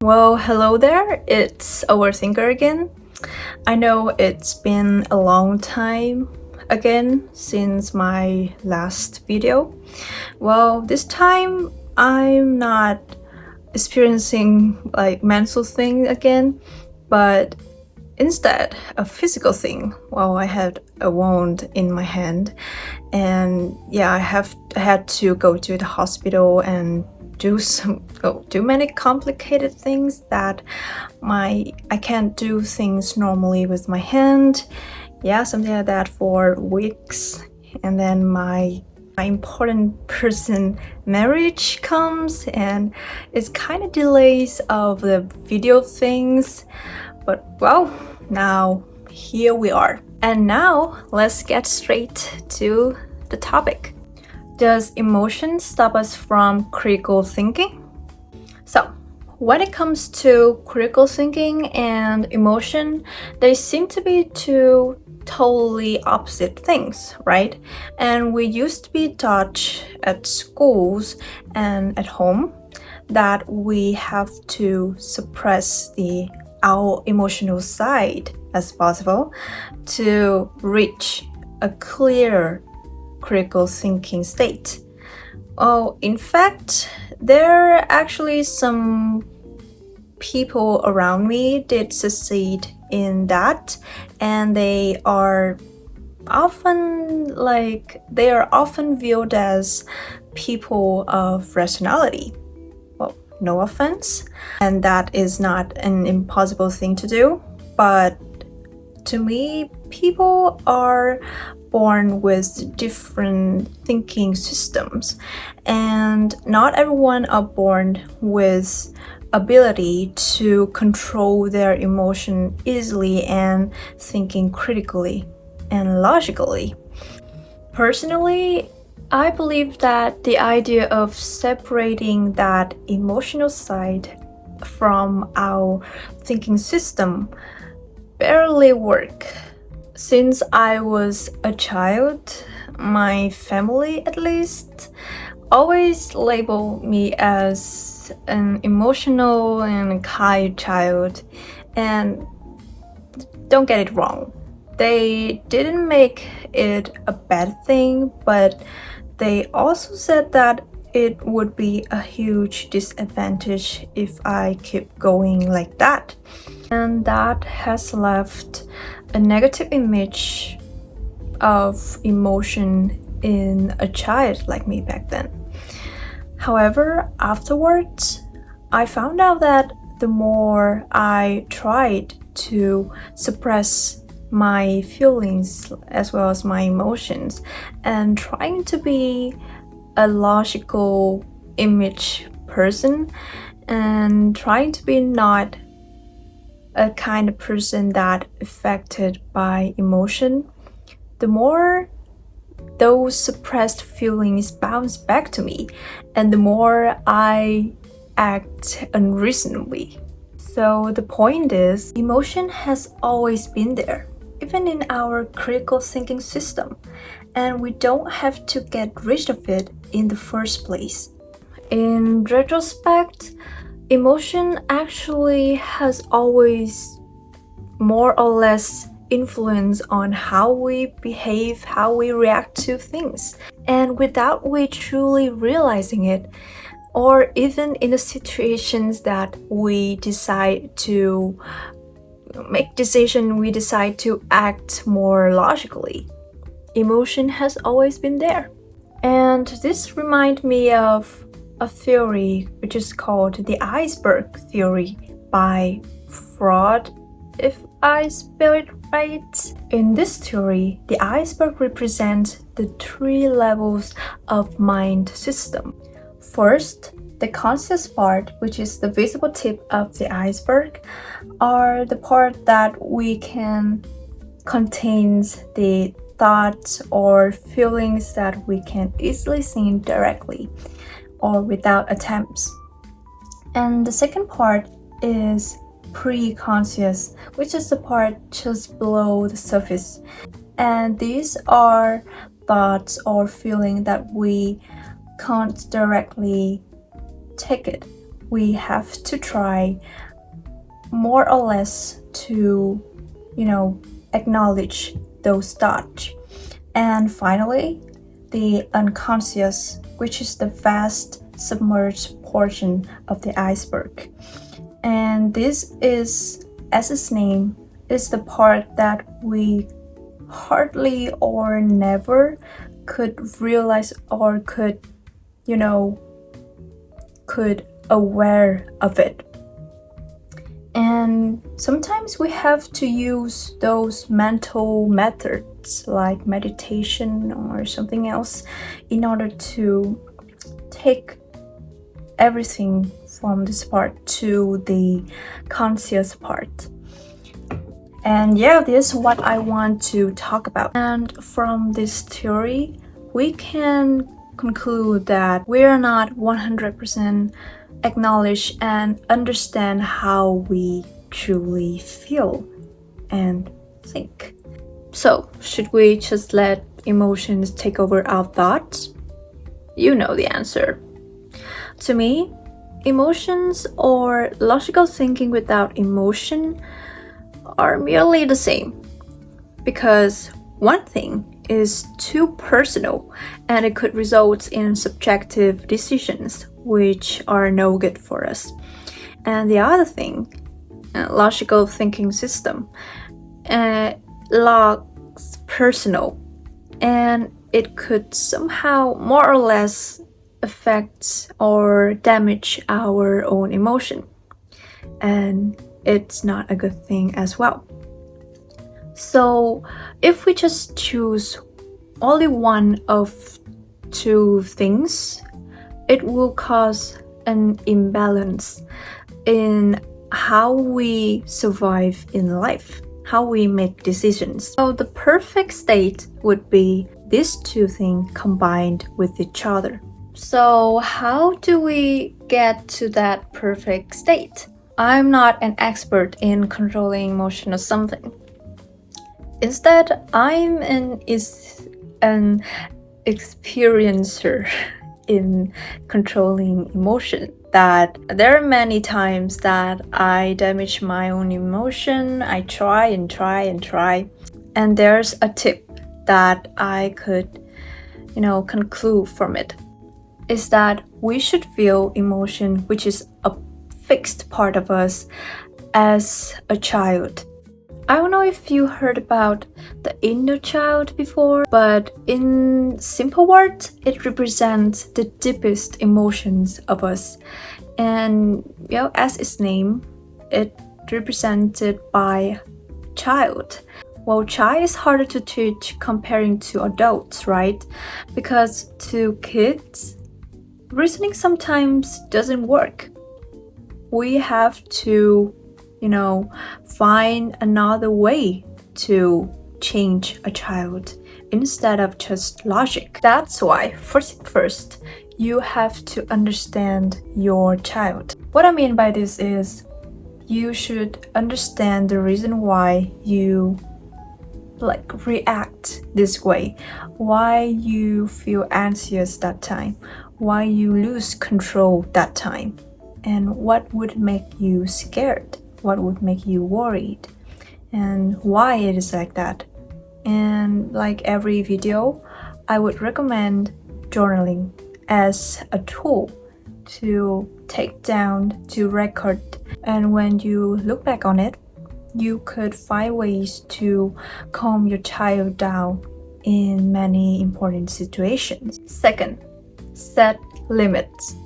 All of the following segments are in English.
Well, hello there, it's Overthinker again. I know it's been a long time again since my last video. Well, this time I'm not experiencing like mental thing again, but instead a physical thing. Well, I had a wound in my hand, and yeah, I had to go to the hospital and do many complicated things that I can't do things normally with my hand. Yeah, something like that for weeks, and then my important person marriage comes, and it's kind of delays of the video things. But well, now here we are. And now let's get straight to the topic. Does emotion stop us from critical thinking? So, when it comes to critical thinking and emotion, they seem to be two totally opposite things, right? And we used to be taught at schools and at home that we have to suppress our emotional side as possible to reach a clear critical thinking state. Oh, in fact, there are actually some people around me did succeed in that, and they are often viewed as people of rationality. Well, no offense, and that is not an impossible thing to do, but to me, people are born with different thinking systems, and not everyone are born with ability to control their emotion easily and thinking critically and logically. Personally, I believe that the idea of separating that emotional side from our thinking system barely work. Since I was a child, my family at least always labeled me as an emotional and kind child. And don't get it wrong, they didn't make it a bad thing, but they also said that it would be a huge disadvantage if I keep going like that. And that has left a negative image of emotion in a child like me back then. However, afterwards, I found out that the more I tried to suppress my feelings as well as my emotions and trying to be a logical image person and trying to be not a kind of person that affected by emotion, the more those suppressed feelings bounce back to me, and the more I act unreasonably. So the point is, emotion has always been there, even in our critical thinking system, and we don't have to get rid of it in the first place. In retrospect, emotion actually has always more or less influence on how we behave, how we react to things. And without we truly realizing it, or even in the situations that we decide to make decisions, we decide to act more logically, emotion has always been there. And this reminds me of a theory which is called the Iceberg Theory by Freud, if I spell it right. In this theory, the iceberg represents the three levels of mind system. First, the conscious part, which is the visible tip of the iceberg, are the part that we can contains the thoughts or feelings that we can easily see directly or without attempts. And the second part is pre-conscious, which is the part just below the surface. And these are thoughts or feelings that we can't directly take it we have to try more or less to, acknowledge those thoughts. And finally, the unconscious, which is the vast submerged portion of the iceberg. And this is, as its name, is the part that we hardly or never could realize or could aware of it. And sometimes we have to use those mental methods like meditation or something else in order to take everything from this part to the conscious part. And yeah, this is what I want to talk about. And from this theory, we can conclude that we are not 100% acknowledge and understand how we truly feel and think. So, should we just let emotions take over our thoughts? You know the answer. To me, emotions or logical thinking without emotion are merely the same, because one thing is too personal and it could result in subjective decisions which are no good for us. And the other thing, logical thinking system, looks personal, and it could somehow more or less affect or damage our own emotion. And it's not a good thing as well. So if we just choose only one of two things, it will cause an imbalance in how we survive in life, how we make decisions. So the perfect state would be these two things combined with each other. So how do we get to that perfect state? I'm not an expert in controlling emotion or something. Instead, I'm an experiencer in controlling emotion. That there are many times that I damage my own emotion. I try, and there's a tip that I could, conclude from it, is that we should feel emotion, which is a fixed part of us, as a child. I don't know if you heard about the inner child before, but in simple words, it represents the deepest emotions of us. And as its name, it represented by child. Well, child is harder to teach comparing to adults, right? Because to kids, reasoning sometimes doesn't work. We have to find another way to change a child instead of just logic. That's why, first, you have to understand your child. What I mean by this is, you should understand the reason why you react this way, why you feel anxious that time, why you lose control that time, and what would make you scared. What would make you worried, and why it is like that. And like every video, I would recommend journaling as a tool to take down, to record. And when you look back on it, you could find ways to calm your child down in many important situations. Second, set limits.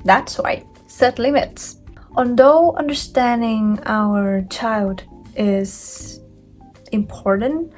That's right, set limits. Although understanding our child is important,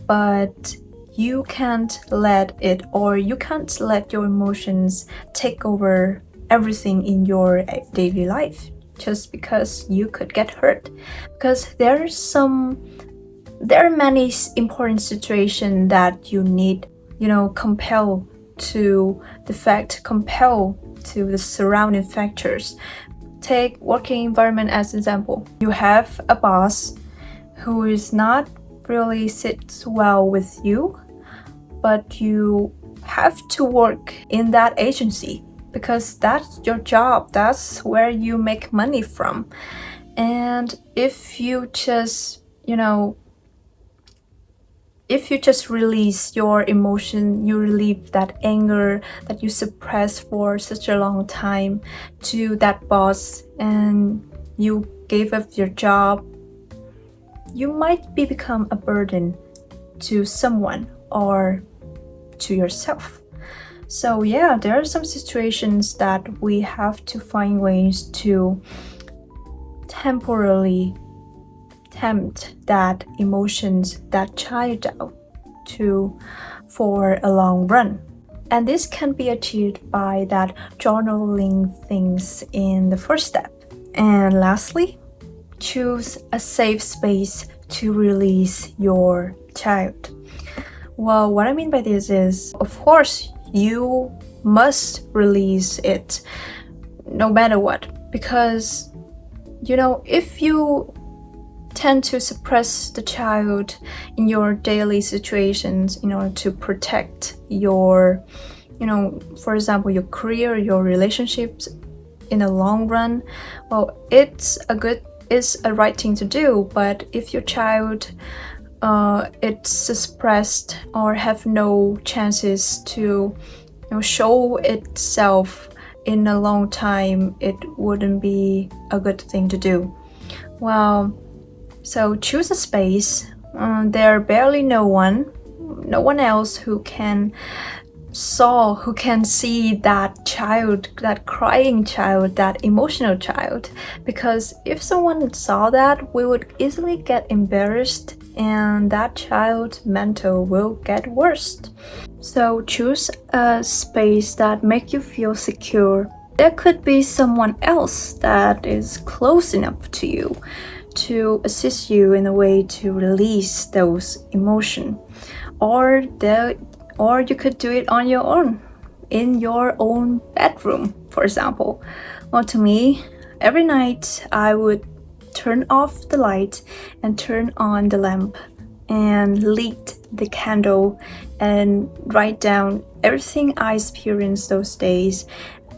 but you can't let it, or you can't let your emotions take over everything in your daily life just because you could get hurt. Because there are many important situations that you need, compel to the surrounding factors. Take working environment as an example. You have a boss who is not really sits well with you, but you have to work in that agency. because that's your job, that's where you make money from. And if you just release your emotion, you relieve that anger that you suppress for such a long time to that boss, and you gave up your job, you might become a burden to someone or to yourself. So yeah, there are some situations that we have to find ways to temporarily tempt that emotions, that child out for a long run. And this can be achieved by that journaling things in the first step. And lastly, choose a safe space to release your child. Well, what I mean by this is, of course, you must release it no matter what, because if you tend to suppress the child in your daily situations in order to protect your, for example, your career, your relationships in the long run, well, it's a right thing to do. But if your child it's suppressed or have no chances to show itself in a long time, it wouldn't be a good thing to do. Well, so choose a space. There are barely no one else who can see that child, that crying child, that emotional child. Because if someone saw that, we would easily get embarrassed, and that child's mental will get worse. So choose a space that makes you feel secure. There could be someone else that is close enough to you to assist you in a way to release those emotions. Or you could do it on your own, in your own bedroom, for example. Well, to me, every night I would turn off the light and turn on the lamp and light the candle and write down everything I experienced those days,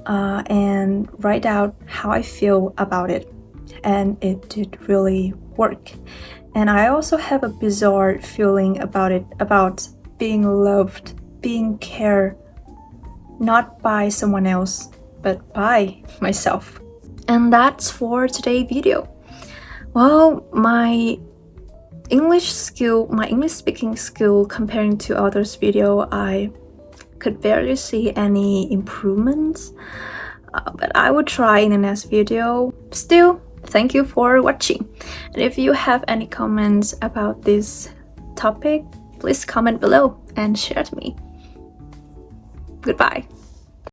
and write out how I feel about it. And it did really work. And I also have a bizarre feeling about it, about being loved, being cared, not by someone else, but by myself. And that's for today's video. Well, my English speaking skill comparing to others' video, I could barely see any improvements, but I will try in the next video. Still, thank you for watching. And if you have any comments about this topic, please comment below and share to me. Goodbye.